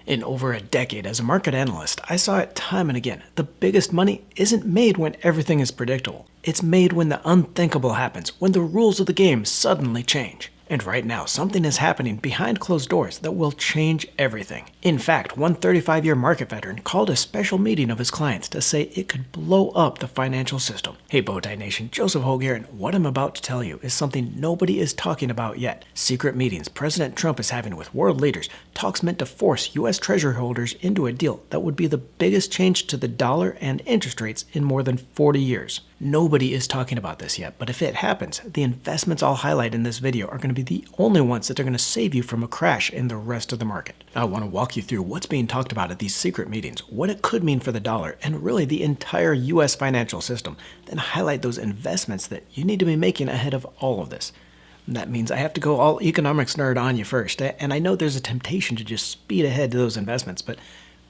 In over a decade as a market analyst, I saw it time and again. The biggest money isn't made when everything is predictable. It's made when the unthinkable happens, when the rules of the game suddenly change. And right now, something is happening behind closed doors that will change everything. In fact, one 35-year market veteran called a special meeting of his clients to say it could blow up the financial system. Hey Bowtie Nation, Joseph Hogue here, and what I'm about to tell you is something nobody is talking about yet. Secret meetings President Trump is having with world leaders, talks meant to force U.S. Treasury holders into a deal that would be the biggest change to the dollar and interest rates in more than 40 years. Nobody is talking about this yet, but if it happens, the investments I'll highlight in this video are going to be the only ones that are going to save you from a crash in the rest of the market. Now, I want to walk you through what's being talked about at these secret meetings, what it could mean for the dollar, and really the entire U.S. financial system, then highlight those investments that you need to be making ahead of all of this. That means I have to go all economics nerd on you first, and I know there's a temptation to just speed ahead to those investments, but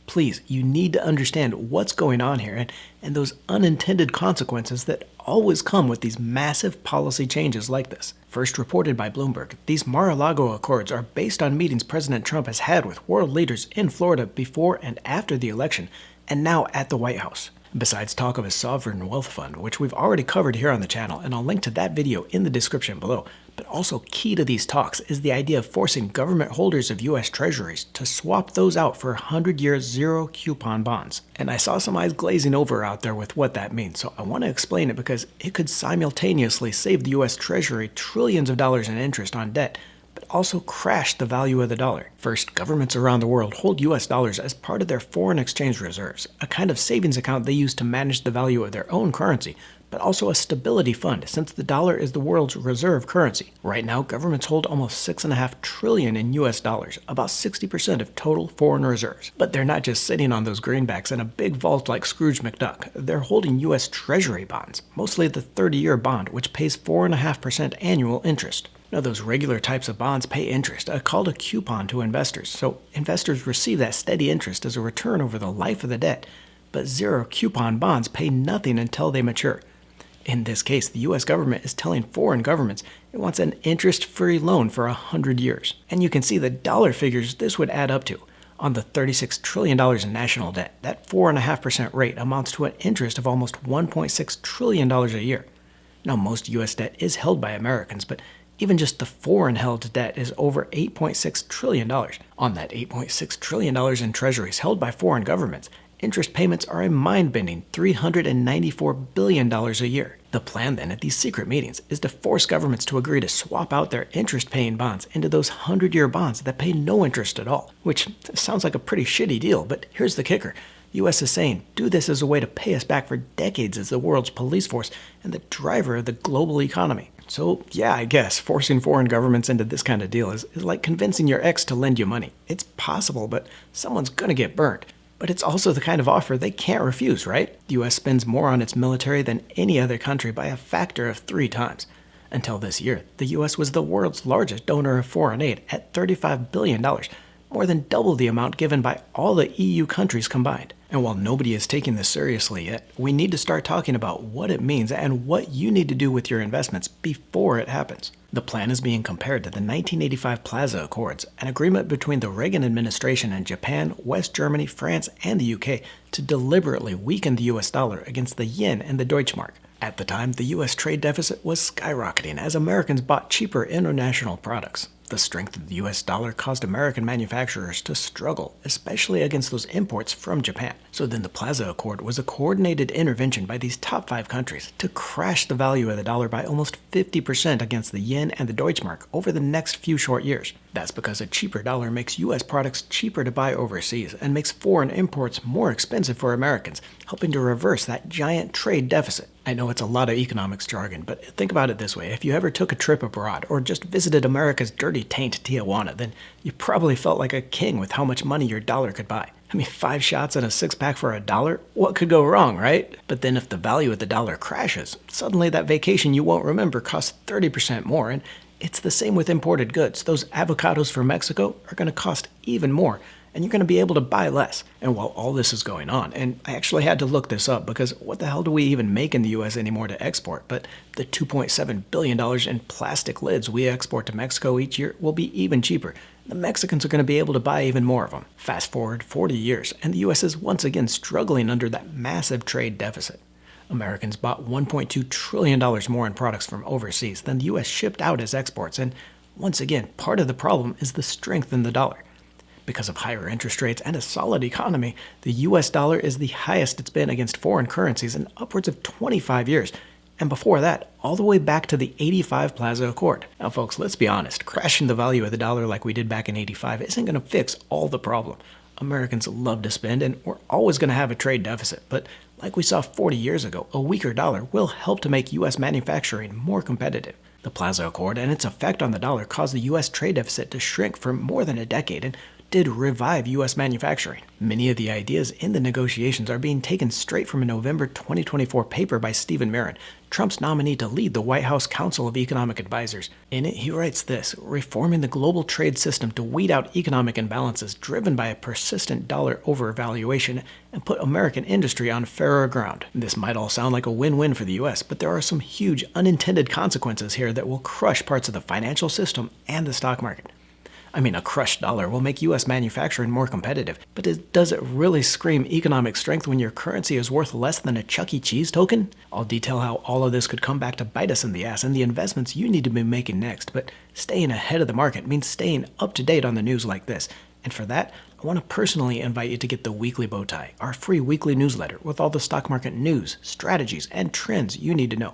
please, you need to understand what's going on here and those unintended consequences that always come with these massive policy changes like this. First reported by Bloomberg, these Mar-a-Lago Accords are based on meetings President Trump has had with world leaders in Florida before and after the election, and now at the White House. Besides talk of a sovereign wealth fund, which we've already covered here on the channel, and I'll link to that video in the description below, but also key to these talks is the idea of forcing government holders of U.S. treasuries to swap those out for 100-year zero-coupon bonds. And I saw some eyes glazing over out there with what that means, so I want to explain it because it could simultaneously save the U.S. Treasury trillions of dollars in interest on debt, but also crash the value of the dollar. First, governments around the world hold U.S. dollars as part of their foreign exchange reserves, a kind of savings account they use to manage the value of their own currency, but also a stability fund since the dollar is the world's reserve currency. Right now, governments hold almost $6.5 trillion in U.S. dollars, about 60% of total foreign reserves. But they're not just sitting on those greenbacks in a big vault like Scrooge McDuck. They're holding U.S. Treasury bonds, mostly the 30-year bond, which pays 4.5% annual interest. Now, those regular types of bonds pay interest, called a coupon to investors, so investors receive that steady interest as a return over the life of the debt. But zero-coupon bonds pay nothing until they mature. In this case, the U.S. government is telling foreign governments it wants an interest-free loan for 100 years. And you can see the dollar figures this would add up to. On the $36 trillion in national debt, that 4.5% rate amounts to an interest of almost $1.6 trillion a year. Now, most U.S. debt is held by Americans, but even just the foreign-held debt is over $8.6 trillion. On that $8.6 trillion in treasuries held by foreign governments, interest payments are a mind-bending $394 billion a year. The plan then at these secret meetings is to force governments to agree to swap out their interest-paying bonds into those 100-year bonds that pay no interest at all, which sounds like a pretty shitty deal, but here's the kicker. The U.S. is saying, do this as a way to pay us back for decades as the world's police force and the driver of the global economy. So yeah, I guess forcing foreign governments into this kind of deal is like convincing your ex to lend you money. It's possible, but someone's gonna get burned. But it's also the kind of offer they can't refuse, right? The U.S. spends more on its military than any other country by a factor of 3 times. Until this year, the U.S. was the world's largest donor of foreign aid at $35 billion, more than double the amount given by all the EU countries combined. And while nobody is taking this seriously yet, we need to start talking about what it means and what you need to do with your investments before it happens. The plan is being compared to the 1985 Plaza Accords, an agreement between the Reagan administration and Japan, West Germany, France, and the UK to deliberately weaken the US dollar against the yen and the Deutschmark. At the time, the US trade deficit was skyrocketing as Americans bought cheaper international products. The strength of the US dollar caused American manufacturers to struggle, especially against those imports from Japan. So then the Plaza Accord was a coordinated intervention by these top 5 countries to crash the value of the dollar by almost 50% against the yen and the Deutschmark over the next few short years. That's because a cheaper dollar makes US products cheaper to buy overseas and makes foreign imports more expensive for Americans, helping to reverse that giant trade deficit. I know it's a lot of economics jargon, but think about it this way. If you ever took a trip abroad or just visited America's dirty taint Tijuana, then you probably felt like a king with how much money your dollar could buy. I mean, 5 shots and a 6-pack for $1? What could go wrong, right? But then if the value of the dollar crashes, suddenly that vacation you won't remember costs 30% more, and it's the same with imported goods. Those avocados from Mexico are going to cost even more, and you're going to be able to buy less. And while all this is going on, and I actually had to look this up because what the hell do we even make in the US anymore to export? But the $2.7 billion in plastic lids we export to Mexico each year will be even cheaper. the Mexicans are going to be able to buy even more of them. Fast forward 40 years, and the US is once again struggling under that massive trade deficit. Americans bought $1.2 trillion more in products from overseas than the US shipped out as exports, and once again, part of the problem is the strength in the dollar. Because of higher interest rates and a solid economy, the US dollar is the highest it's been against foreign currencies in upwards of 25 years, and before that, all the way back to the '85 Plaza Accord. Now folks, let's be honest, crashing the value of the dollar like we did back in '85 isn't going to fix all the problem. Americans love to spend, and we're always going to have a trade deficit, but like we saw 40 years ago, a weaker dollar will help to make US manufacturing more competitive. The Plaza Accord and its effect on the dollar caused the US trade deficit to shrink for more than a decade and did revive US manufacturing. Many of the ideas in the negotiations are being taken straight from a November 2024 paper by Stephen Barron, Trump's nominee to lead the White House Council of Economic Advisors. In it, he writes this: reforming the global trade system to weed out economic imbalances driven by a persistent dollar overvaluation and put American industry on fairer ground. This might all sound like a win-win for the US, but there are some huge unintended consequences here that will crush parts of the financial system and the stock market. I mean, a crushed dollar will make US manufacturing more competitive, but does it really scream economic strength when your currency is worth less than a Chuck E. Cheese token? I'll detail how all of this could come back to bite us in the ass and the investments you need to be making next, but staying ahead of the market means staying up to date on the news like this. And for that, I want to personally invite you to get the Weekly Bowtie, our free weekly newsletter with all the stock market news, strategies, and trends you need to know.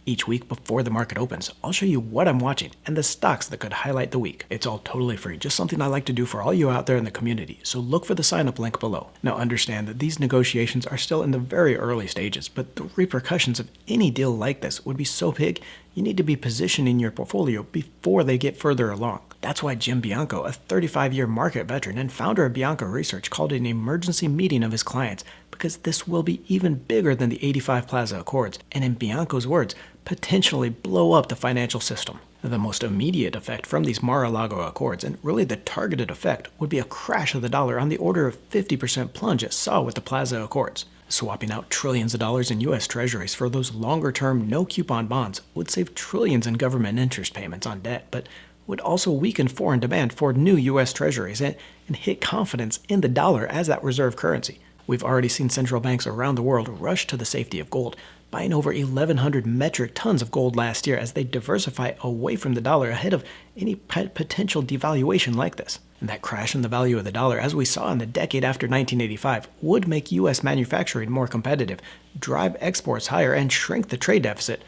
Each week before the market opens, I'll show you what I'm watching and the stocks that could highlight the week. It's all totally free, just something I like to do for all you out there in the community, so look for the sign-up link below. Now understand that these negotiations are still in the very early stages, but the repercussions of any deal like this would be so big, you need to be positioning your portfolio before they get further along. That's why Jim Bianco, a 35-year market veteran and founder of Bianco Research, called it an emergency meeting of his clients, because this will be even bigger than the '85 Plaza Accords, and in Bianco's words, potentially blow up the financial system. The most immediate effect from these Mar-a-Lago Accords, and really the targeted effect, would be a crash of the dollar on the order of 50% plunge it saw with the Plaza Accords. Swapping out trillions of dollars in U.S. treasuries for those longer-term, no-coupon bonds would save trillions in government interest payments on debt, but would also weaken foreign demand for new U.S. treasuries and hit confidence in the dollar as that reserve currency. We've already seen central banks around the world rush to the safety of gold, buying over 1,100 metric tons of gold last year as they diversify away from the dollar ahead of any potential devaluation like this. And that crash in the value of the dollar, as we saw in the decade after 1985, would make U.S. manufacturing more competitive, drive exports higher, and shrink the trade deficit.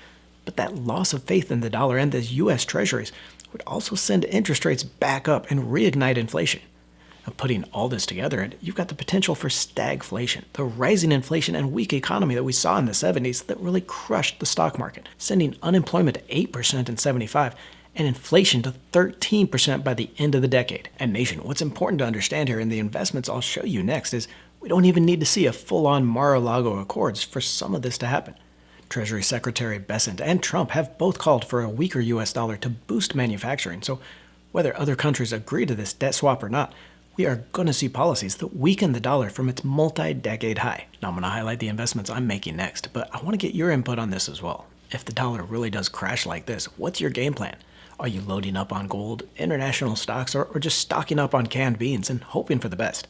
But that loss of faith in the dollar and the U.S. treasuries would also send interest rates back up and reignite inflation. Now, putting all this together, you've got the potential for stagflation, the rising inflation and weak economy that we saw in the 70s that really crushed the stock market, sending unemployment to 8% in '75 and inflation to 13% by the end of the decade. And nation, what's important to understand here in the investments I'll show you next is we don't even need to see a full-on Mar-a-Lago Accords for some of this to happen. Treasury Secretary Bessent and Trump have both called for a weaker U.S. dollar to boost manufacturing, so whether other countries agree to this debt swap or not, we are going to see policies that weaken the dollar from its multi-decade high. Now I'm going to highlight the investments I'm making next, but I want to get your input on this as well. If the dollar really does crash like this, what's your game plan? Are you loading up on gold, international stocks, or just stocking up on canned beans and hoping for the best?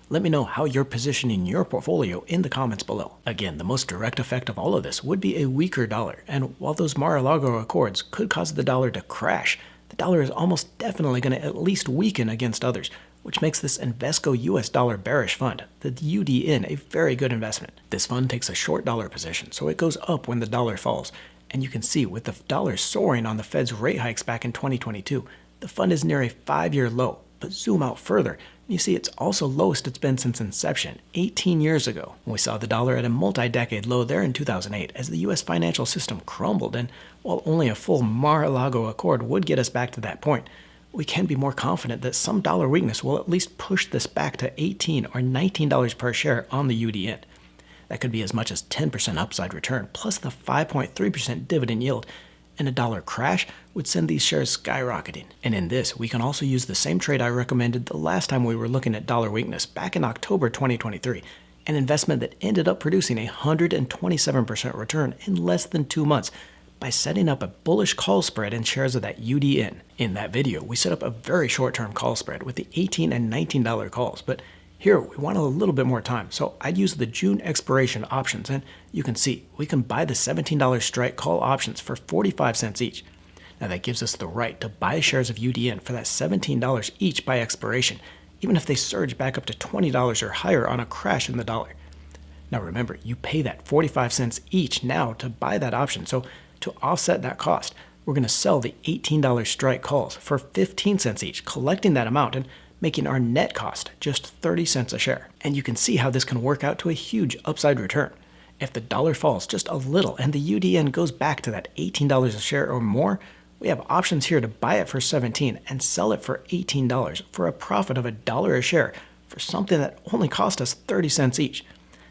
Let me know how you're positioning your portfolio in the comments below. Again, the most direct effect of all of this would be a weaker dollar, and while those Mar-a-Lago Accords could cause the dollar to crash, the dollar is almost definitely going to at least weaken against others, which makes this Invesco US Dollar Bearish Fund, the UDN, a very good investment. This fund takes a short dollar position, so it goes up when the dollar falls. And you can see with the dollar soaring on the Fed's rate hikes back in 2022, the fund is near a 5-year low. But zoom out further, and you see it's also lowest it's been since inception, 18 years ago. We saw the dollar at a multi-decade low there in 2008 as the US financial system crumbled, and while only a full Mar-a-Lago Accord would get us back to that point, we can be more confident that some dollar weakness will at least push this back to $18 or $19 per share on the UDN. That could be as much as 10% upside return, plus the 5.3% dividend yield, and a dollar crash would send these shares skyrocketing. And in this, we can also use the same trade I recommended the last time we were looking at dollar weakness back in October 2023, an investment that ended up producing a 127% return in less than 2 months, by setting up a bullish call spread in shares of that UDN. In that video, we set up a very short-term call spread with the $18 and $19 calls, but here we want a little bit more time, so I'd use the June expiration options, and you can see we can buy the $17 strike call options for 45 cents each. Now that gives us the right to buy shares of UDN for that $17 each by expiration, even if they surge back up to $20 or higher on a crash in the dollar. Now remember, you pay that 45 cents each now to buy that option, so to offset that cost, we're going to sell the $18 strike calls for 15 cents each, collecting that amount and making our net cost just 30 cents a share. And you can see how this can work out to a huge upside return. If the dollar falls just a little and the UDN goes back to that $18 a share or more, we have options here to buy it for $17 and sell it for $18 for a profit of $1 a share for something that only cost us 30 cents each.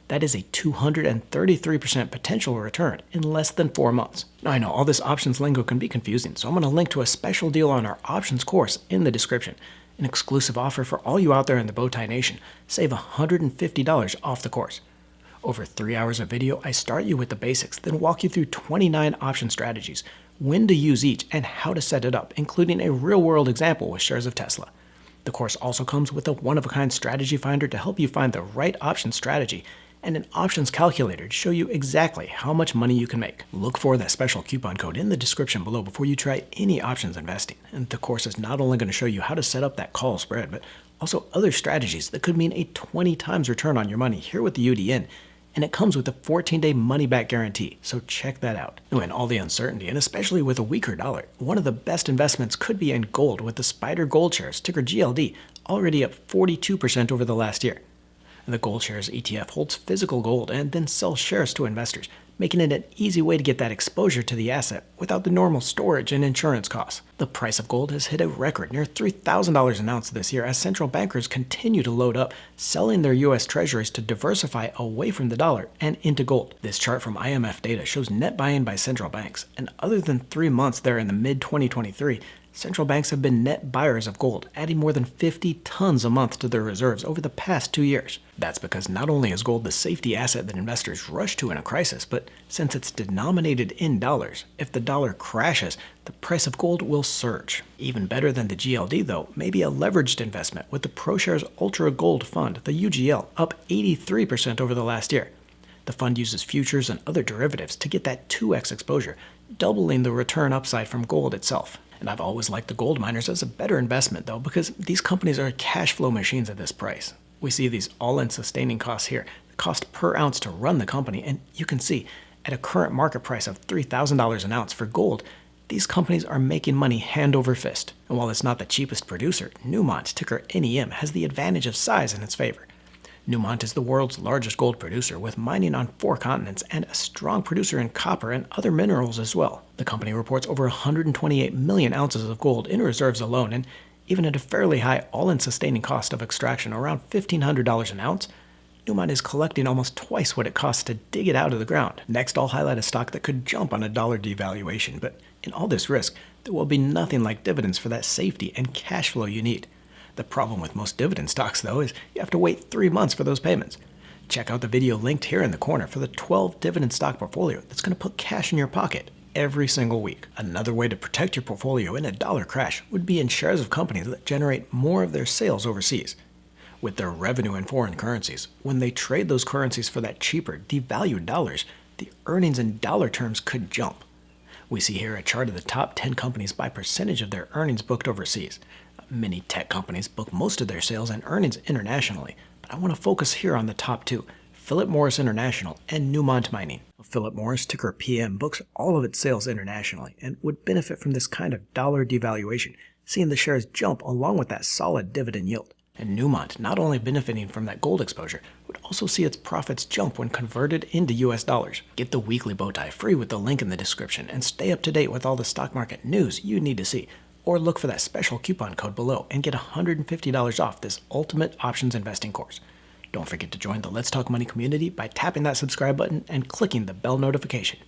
That is a 233% potential return in less than 4 months. Now I know all this options lingo can be confusing, so I'm going to link to a special deal on our options course in the description. An exclusive offer for all you out there in the Bowtie Nation. Save $150 off the course. Over 3 hours of video, I start you with the basics, then walk you through 29 option strategies, when to use each, and how to set it up, including a real-world example with shares of Tesla. The course also comes with a one-of-a-kind strategy finder to help you find the right option strategy, and an options calculator to show you exactly how much money you can make. Look for that special coupon code in the description below before you try any options investing. And the course is not only going to show you how to set up that call spread, but also other strategies that could mean a 20 times return on your money here with the UDN. And it comes with a 14-day money-back guarantee, so check that out. Now, in all the uncertainty, and especially with a weaker dollar, one of the best investments could be in gold with the Spider Gold shares, ticker GLD, already up 42% over the last year. The Gold Shares ETF holds physical gold and then sells shares to investors, making it an easy way to get that exposure to the asset without the normal storage and insurance costs. The price of gold has hit a record near $3,000 an ounce this year as central bankers continue to load up, selling their U.S. treasuries to diversify away from the dollar and into gold. This chart from IMF data shows net buying by central banks, and other than 3 months there in the mid-2023, central banks have been net buyers of gold, adding more than 50 tons a month to their reserves over the past 2 years. That's because not only is gold the safety asset that investors rush to in a crisis, but since it's denominated in dollars, if the dollar crashes, the price of gold will surge. Even better than the GLD though, may be a leveraged investment with the ProShares Ultra Gold Fund, the UGL, up 83% over the last year. The fund uses futures and other derivatives to get that 2x exposure, doubling the return upside from gold itself. And I've always liked the gold miners as a better investment though, because these companies are cash flow machines at this price. We see these all-in sustaining costs here, the cost per ounce to run the company, and you can see at a current market price of $3,000 an ounce for gold, these companies are making money hand over fist. And while it's not the cheapest producer, Newmont, ticker NEM, has the advantage of size in its favor. Newmont is the world's largest gold producer, with mining on 4 continents and a strong producer in copper and other minerals as well. The company reports over 128 million ounces of gold in reserves alone, and even at a fairly high all-in sustaining cost of extraction, around $1,500 an ounce, Newmont is collecting almost twice what it costs to dig it out of the ground. Next, I'll highlight a stock that could jump on a dollar devaluation, but in all this risk, there will be nothing like dividends for that safety and cash flow you need. The problem with most dividend stocks, though, is you have to wait 3 months for those payments. Check out the video linked here in the corner for the 12 dividend stock portfolio that's going to put cash in your pocket every single week. Another way to protect your portfolio in a dollar crash would be in shares of companies that generate more of their sales overseas. With their revenue in foreign currencies, when they trade those currencies for that cheaper, devalued dollars, the earnings in dollar terms could jump. We see here a chart of the top 10 companies by percentage of their earnings booked overseas. Many tech companies book most of their sales and earnings internationally, but I want to focus here on the top 2, Philip Morris International and Newmont Mining. Philip Morris, ticker PM, books all of its sales internationally and would benefit from this kind of dollar devaluation, seeing the shares jump along with that solid dividend yield. And Newmont, not only benefiting from that gold exposure, would also see its profits jump when converted into US dollars. Get the weekly Bowtie free with the link in the description and stay up to date with all the stock market news you need to see. Or look for that special coupon code below and get $150 off this ultimate options investing course. Don't forget to join the Let's Talk Money community by tapping that subscribe button and clicking the bell notification.